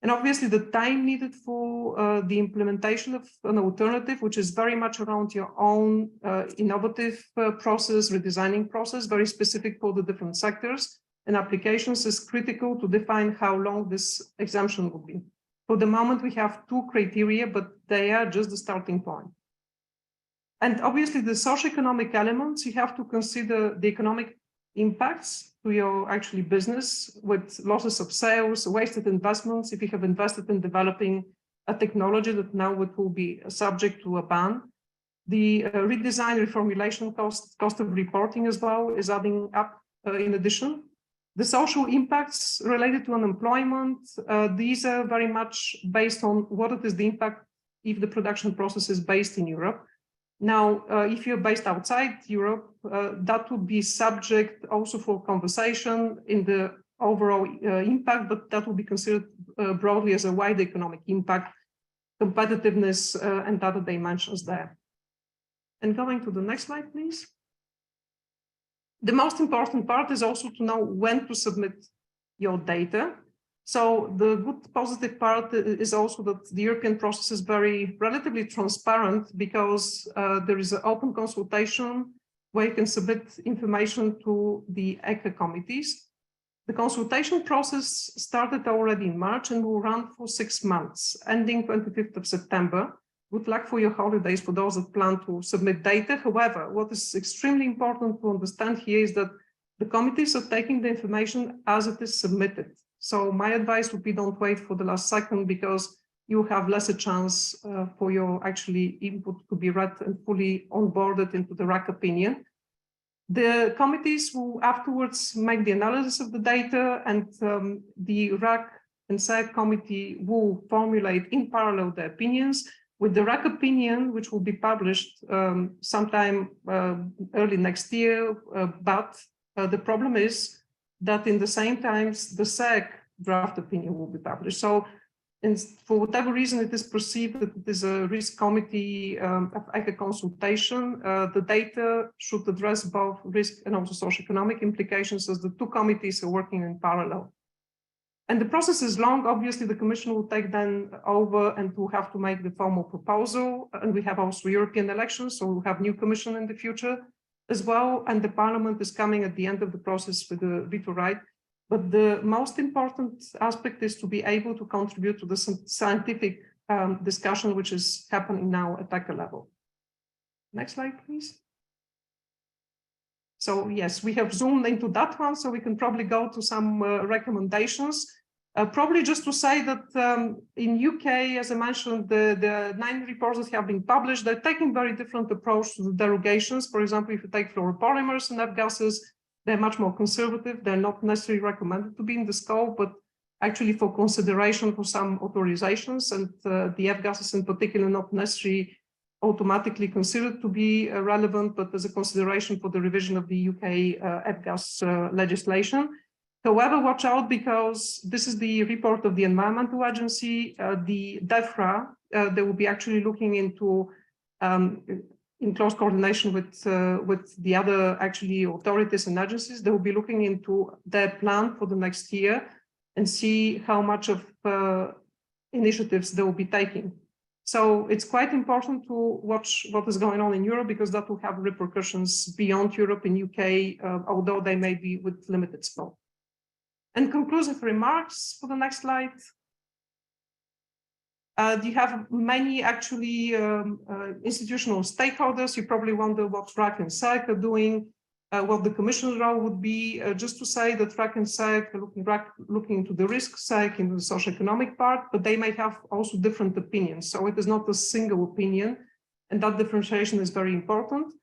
And obviously the time needed for the implementation of an alternative, which is very much around your own innovative process, redesigning process, very specific for the different sectors and applications, is critical to define how long this exemption will be. For the moment, we have 2 criteria, but they are just the starting point. And obviously the socioeconomic elements, you have to consider the economic impacts to your actually business with losses of sales, wasted investments. If you have invested in developing a technology that now will be subject to a ban, the redesign, reformulation cost of reporting as well is adding up in addition. The social impacts related to unemployment, these are very much based on what it is the impact if the production process is based in Europe. Now, if you're based outside Europe, that would be subject also for conversation in the overall impact, but that will be considered broadly as a wide economic impact, competitiveness, and other dimensions there. And going to the next slide, please. The most important part is also to know when to submit your data. So the good positive part is also that the European process is very relatively transparent, because there is an open consultation where you can submit information to the ECHA committees. The consultation process started already in March and will run for 6 months, ending 25th of September. Good luck for your holidays for those that plan to submit data. However, what is extremely important to understand here is that the committees are taking the information as it is submitted. So my advice would be, don't wait for the last second, because you have less a chance for your actually input to be read and fully onboarded into the RAC opinion. The committees will afterwards make the analysis of the data, and the RAC and SAC committee will formulate in parallel the opinions, with the RAC opinion, which will be published sometime early next year. But the problem is that in the same times, the SAC draft opinion will be published. So for whatever reason it is perceived that it is a risk committee ECHA consultation, the data should address both risk and also socioeconomic implications, as the 2 committees are working in parallel. And the process is long. Obviously, the Commission will take then over and will have to make the formal proposal. And we have also European elections, so we'll have new Commission in the future as well. And the Parliament is coming at the end of the process with the veto right. But the most important aspect is to be able to contribute to the scientific discussion, which is happening now at ECHA level. Next slide, please. So yes, we have zoomed into that one, so we can probably go to some recommendations. Probably just to say that in UK, as I mentioned, the 9 reports that have been published, they're taking very different approach to the derogations. For example, if you take fluoropolymers and F-gases, they're much more conservative. They're not necessarily recommended to be in the scope, but actually for consideration for some authorizations, and the F-gases in particular not necessarily automatically considered to be relevant, but as a consideration for the revision of the UK F-gas legislation. However, watch out, because this is the report of the Environmental Agency, the DEFRA. They will be actually looking into, in close coordination with the other actually authorities and agencies, they will be looking into their plan for the next year and see how much of initiatives they will be taking. So it's quite important to watch what is going on in Europe, because that will have repercussions beyond Europe in UK, although they may be with limited scope. And conclusive remarks for the next slide. You have many actually institutional stakeholders. You probably wonder what RAC and SAC are doing, what the Commission's role would be. Just to say that RAC and SAC are looking into the risk, SAC into the socioeconomic part, but they may have also different opinions. So it is not a single opinion, and that differentiation is very important.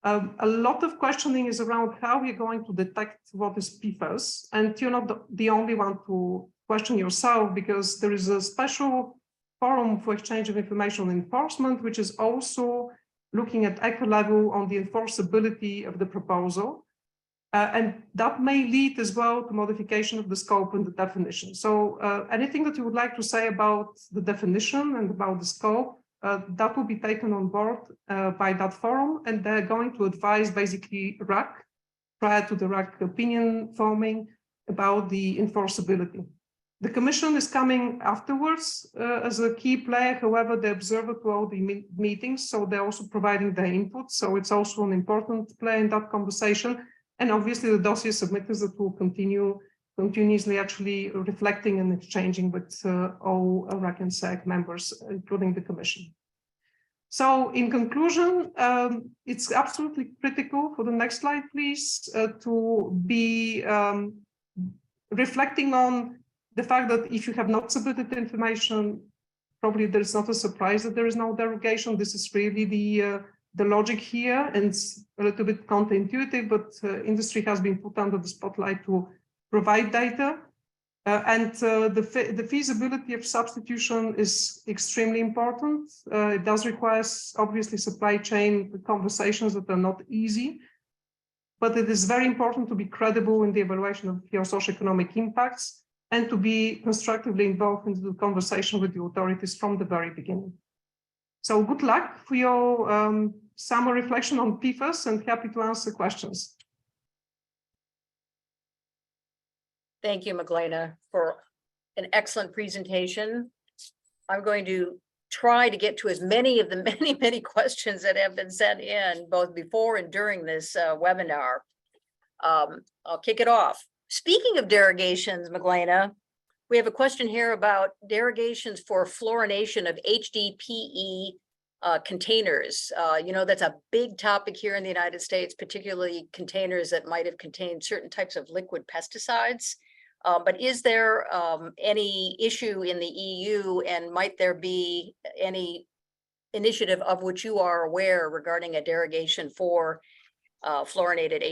A lot of questioning is around how we're going to detect what is PFAS, and you're not the only one to question yourself, because there is a special forum for exchange of information on enforcement, which is also looking at ECHA level on the enforceability of the proposal. And that may lead as well to modification of the scope and the definition. So anything that you would like to say about the definition and about the scope, that will be taken on board by that forum, and they're going to advise basically RAC prior to the RAC opinion forming about the enforceability. The Commission is coming afterwards as a key player. However, they observe throughout the meetings, so they're also providing their input. So it's also an important player in that conversation. And obviously the dossier submitters that will continuously actually reflecting and exchanging with all RAC and SAC members, including the Commission. So in conclusion, it's absolutely critical, for the next slide, please, to be reflecting on the fact that if you have not submitted information, probably there's not a surprise that there is no derogation. This is really the logic here, and it's a little bit counterintuitive, but industry has been put under the spotlight to provide data. The feasibility of substitution is extremely important. It does require, obviously, supply chain conversations that are not easy, but it is very important to be credible in the evaluation of your socioeconomic impacts and to be constructively involved in the conversation with the authorities from the very beginning. So good luck for your summer reflection on PFAS, and happy to answer questions. Thank you, Magdalena, for an excellent presentation. I'm going to try to get to as many of the many questions that have been sent in both before and during this webinar. I'll kick it off. Speaking of derogations, Magdalena, we have a question here about derogations for fluorination of HDPE containers. You know, that's a big topic here in the United States, particularly containers that might have contained certain types of liquid pesticides. But is there any issue in the EU, and might there be any initiative of which you are aware regarding a derogation for fluorinated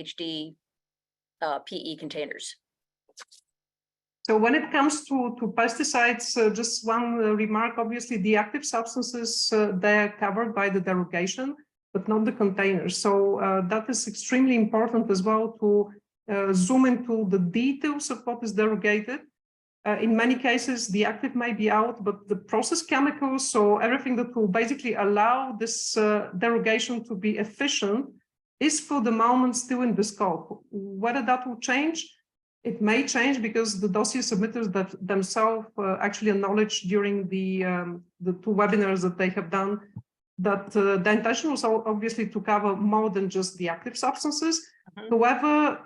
HDPE containers? So when it comes to pesticides, just one remark, obviously the active substances, they're covered by the derogation, but not the containers. So that is extremely important as well to zoom into the details of what is derogated. In many cases, the active may be out, but the process chemicals, so everything that will basically allow this derogation to be efficient, is for the moment still in the scope. Whether that will change, it may change, because the dossier submitters that themselves actually acknowledged during the 2 webinars that they have done that the intention was obviously to cover more than just the active substances. However,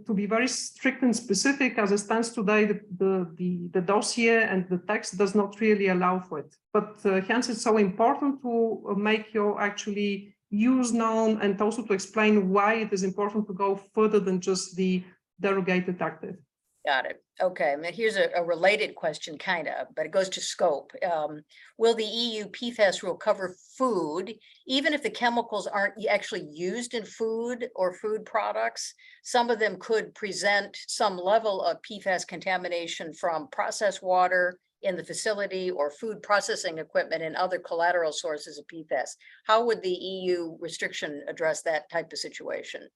to be very strict and specific, as it stands today, the dossier and the text does not really allow for it. But hence it's so important to make your actually use known, and also to explain why it is important to go further than just the derogated active. Got it. Okay. Now here's a related question, kind of, but it goes to scope. Will the EU PFAS rule cover food, even if the chemicals aren't actually used in food or food products? Some of them could present some level of PFAS contamination from processed water in the facility or food processing equipment and other collateral sources of PFAS. How would the EU restriction address that type of situation?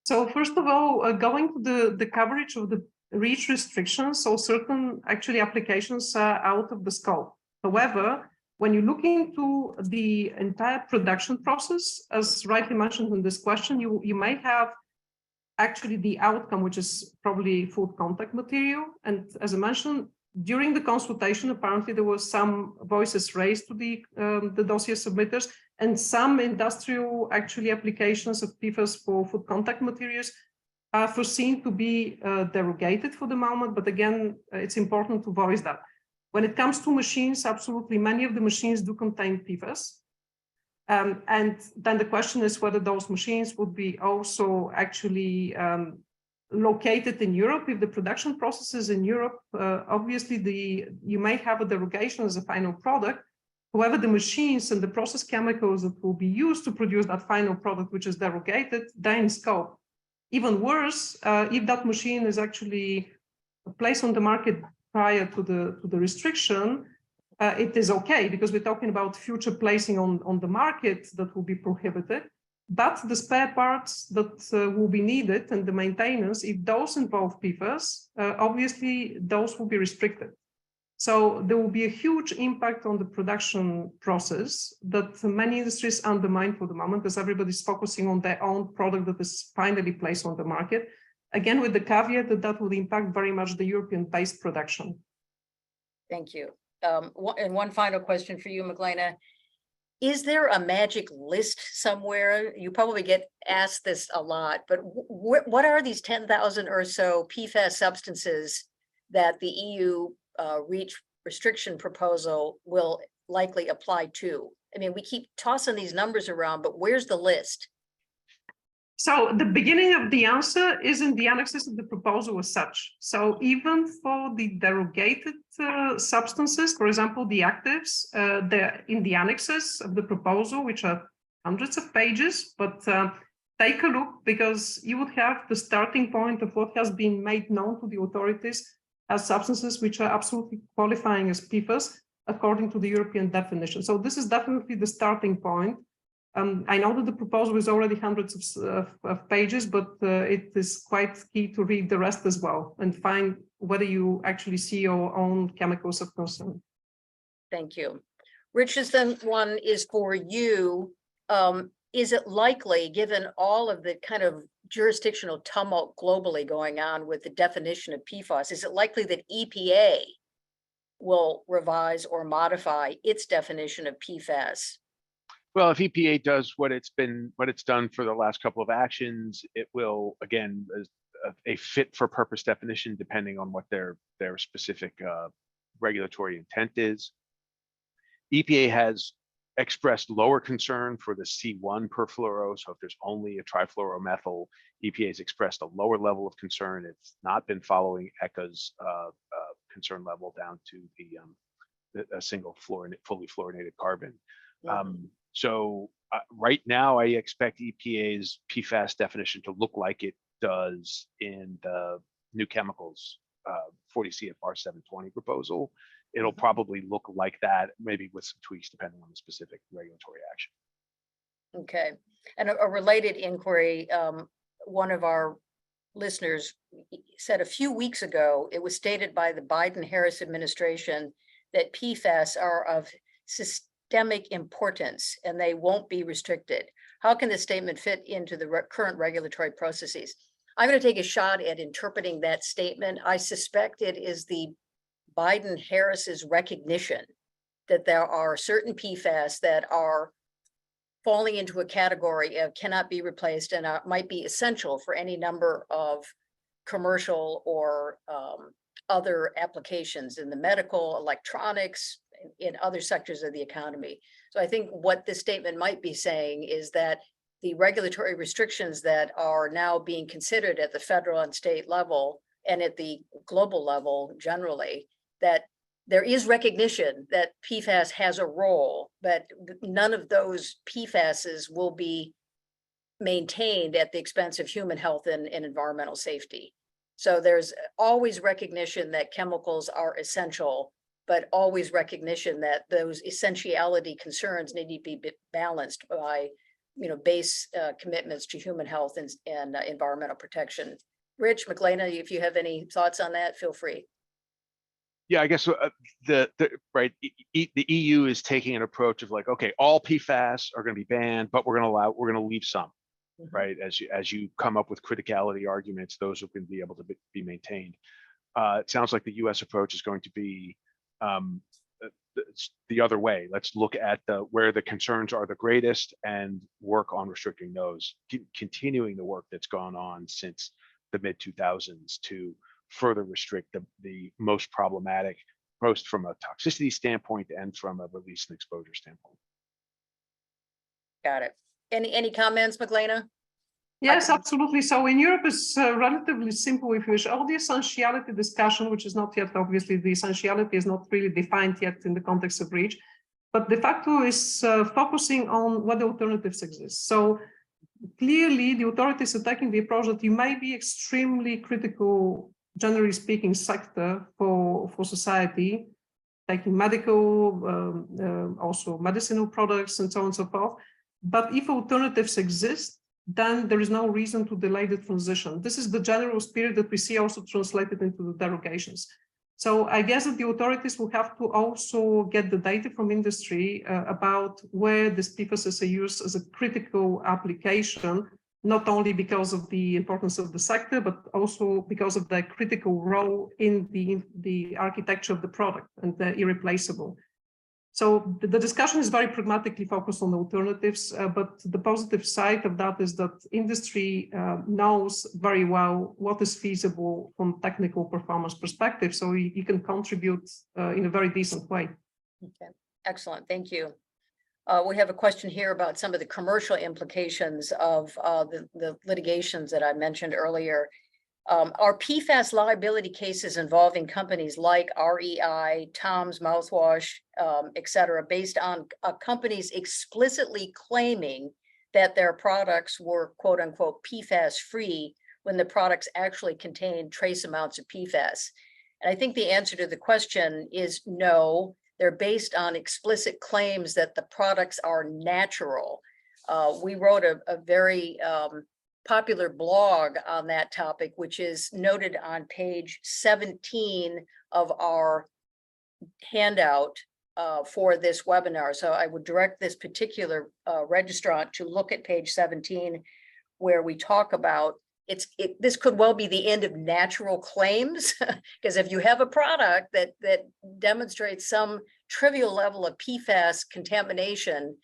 So first of all, going to the coverage of the REACH restrictions, so certain actually applications are out of the scope. However, when you look into the entire production process, as rightly mentioned in this question, you may have actually the outcome, which is probably food contact material. And as I mentioned, during the consultation, apparently there were some voices raised to the dossier submitters, and some industrial actually applications of PFAS for food contact materials are foreseen to be derogated for the moment. But again, it's important to voice that. When it comes to machines, absolutely many of the machines do contain PFAS. And then the question is whether those machines would be also actually located in Europe. If the production processes in Europe, obviously you may have a derogation as a final product. However, the machines and the process chemicals that will be used to produce that final product, which is derogated, they're in scope. Even worse, if that machine is actually placed on the market prior to the restriction, it is okay, because we're talking about future placing on the market that will be prohibited. But the spare parts that will be needed and the maintenance, if those involve PFAS, obviously those will be restricted. So there will be a huge impact on the production process that many industries undermine for the moment, because everybody's focusing on their own product that is finally placed on the market. again, with the caveat that that would impact very much the European-based production. Thank you. And one final question for you, Magdalena. Is there a magic list somewhere? You probably get asked this a lot, but what are these 10,000 or so PFAS substances that the EU REACH restriction proposal will likely apply to? I mean, we keep tossing these numbers around, but where's the list? So the beginning of the answer is in the annexes of the proposal as such. So even for the derogated substances, for example, the actives, they're in the annexes of the proposal, which are hundreds of pages, but take a look, because you would have the starting point of what has been made known to the authorities as substances which are absolutely qualifying as PFAS according to the European definition. So this is definitely the starting point. I know that the proposal is already hundreds of pages, but it is quite key to read the rest as well and find whether you actually see your own chemicals of concern. Thank you. Rich's one is for you. Is it likely, given all of the kind of jurisdictional tumult globally going on with the definition of PFAS, is it likely that EPA will revise or modify its definition of PFAS? Well, if EPA does what it's done for the last couple of actions, it will, again, a fit for purpose definition, depending on what their specific regulatory intent is. EPA has expressed lower concern for the C1 perfluoro. So if there's only a trifluoromethyl, EPA has expressed a lower level of concern. It's not been following ECHA's concern level down to a single fully fluorinated carbon. Mm-hmm. So right now, I expect EPA's PFAS definition to look like it does in the new chemicals 40 CFR 720 proposal. It'll probably look like that, maybe with some tweaks depending on the specific regulatory action. Okay. And a related inquiry, one of our listeners said a few weeks ago, it was stated by the Biden-Harris administration that PFAS are of systemic importance and they won't be restricted. How can this statement fit into the current regulatory processes? I'm going to take a shot at interpreting that statement. I suspect it is the Biden-Harris's recognition that there are certain PFAS that are falling into a category of cannot be replaced and might be essential for any number of commercial or other applications in the medical, electronics, in other sectors of the economy. So I think what this statement might be saying is that the regulatory restrictions that are now being considered at the federal and state level and at the global level generally, that there is recognition that PFAS has a role, but none of those PFASs will be maintained at the expense of human health and environmental safety. So there's always recognition that chemicals are essential, but always recognition that those essentiality concerns need to be balanced by, base commitments to human health and environmental protection. Rich, Magdalena, if you have any thoughts on that, feel free. Yeah, I guess the EU is taking an approach of like, okay, all PFAS are going to be banned, but we're going to leave some, right? As you come up with criticality arguments, those are going to be able to be maintained. It sounds like the U.S. approach is going to be the other way. Let's look at where the concerns are the greatest and work on restricting those, continuing the work that's gone on since the mid-2000s to further restrict the most problematic, both from a toxicity standpoint and from a release and exposure standpoint. Got it. Any comments, Magdalena? Yes, absolutely. So in Europe, it's relatively simple if you wish. All the essentiality discussion, which is not yet, obviously, the essentiality is not really defined yet in the context of REACH, but de facto is focusing on what alternatives exist. So clearly, the authorities are taking the approach that you may be extremely critical, generally speaking, sector for society, taking medical, also medicinal products and so on and so forth. But if alternatives exist, then there is no reason to delay the transition. This is the general spirit that we see also translated into the derogations. So I guess that the authorities will have to also get the data from industry about where these PFAS are used as a critical application not only because of the importance of the sector, but also because of their critical role in the architecture of the product, and they're irreplaceable. So the discussion is very pragmatically focused on alternatives, but the positive side of that is that industry knows very well what is feasible from technical performance perspective. So you can contribute in a very decent way. Okay, excellent. Thank you. We have a question here about some of the commercial implications of the litigations that I mentioned earlier. Are PFAS liability cases involving companies like REI, Tom's Mouthwash, et cetera, based on companies explicitly claiming that their products were quote unquote PFAS free when the products actually contained trace amounts of PFAS? And I think the answer to the question is no. They're based on explicit claims that the products are natural. We wrote a very popular blog on that topic, which is noted on page 17 of our handout for this webinar. So I would direct this particular registrant to look at page 17, where we talk about this could well be the end of natural claims, because if you have a product that demonstrates some trivial level of PFAS contamination,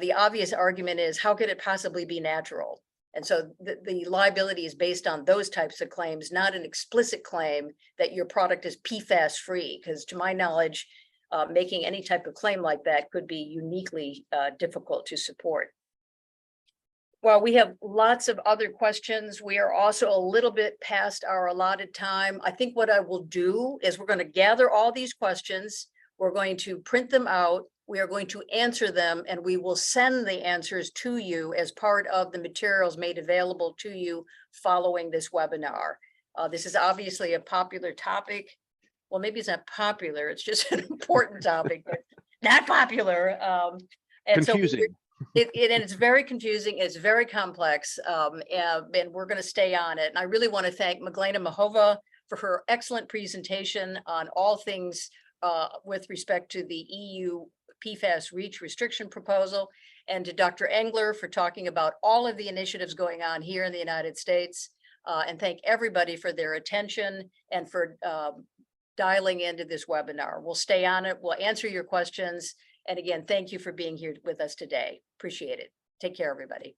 the obvious argument is, how could it possibly be natural? And so the liability is based on those types of claims, not an explicit claim that your product is PFAS free, because to my knowledge, making any type of claim like that could be uniquely difficult to support. Well, we have lots of other questions. We are also a little bit past our allotted time. I think what I will do is we're going to gather all these questions. We're going to print them out. We are going to answer them, and we will send the answers to you as part of the materials made available to you following this webinar. This is obviously a popular topic. Well, maybe it's not popular. It's just an important topic, but not popular. And confusing. So and it's very confusing. It's very complex, and we're going to stay on it. And I really want to thank Magdalena Mahova for her excellent presentation on all things with respect to the EU PFAS REACH restriction proposal, and to Dr. Engler for talking about all of the initiatives going on here in the United States. And thank everybody for their attention and for dialing into this webinar. We'll stay on it. We'll answer your questions. And again, thank you for being here with us today. Appreciate it. Take care, everybody.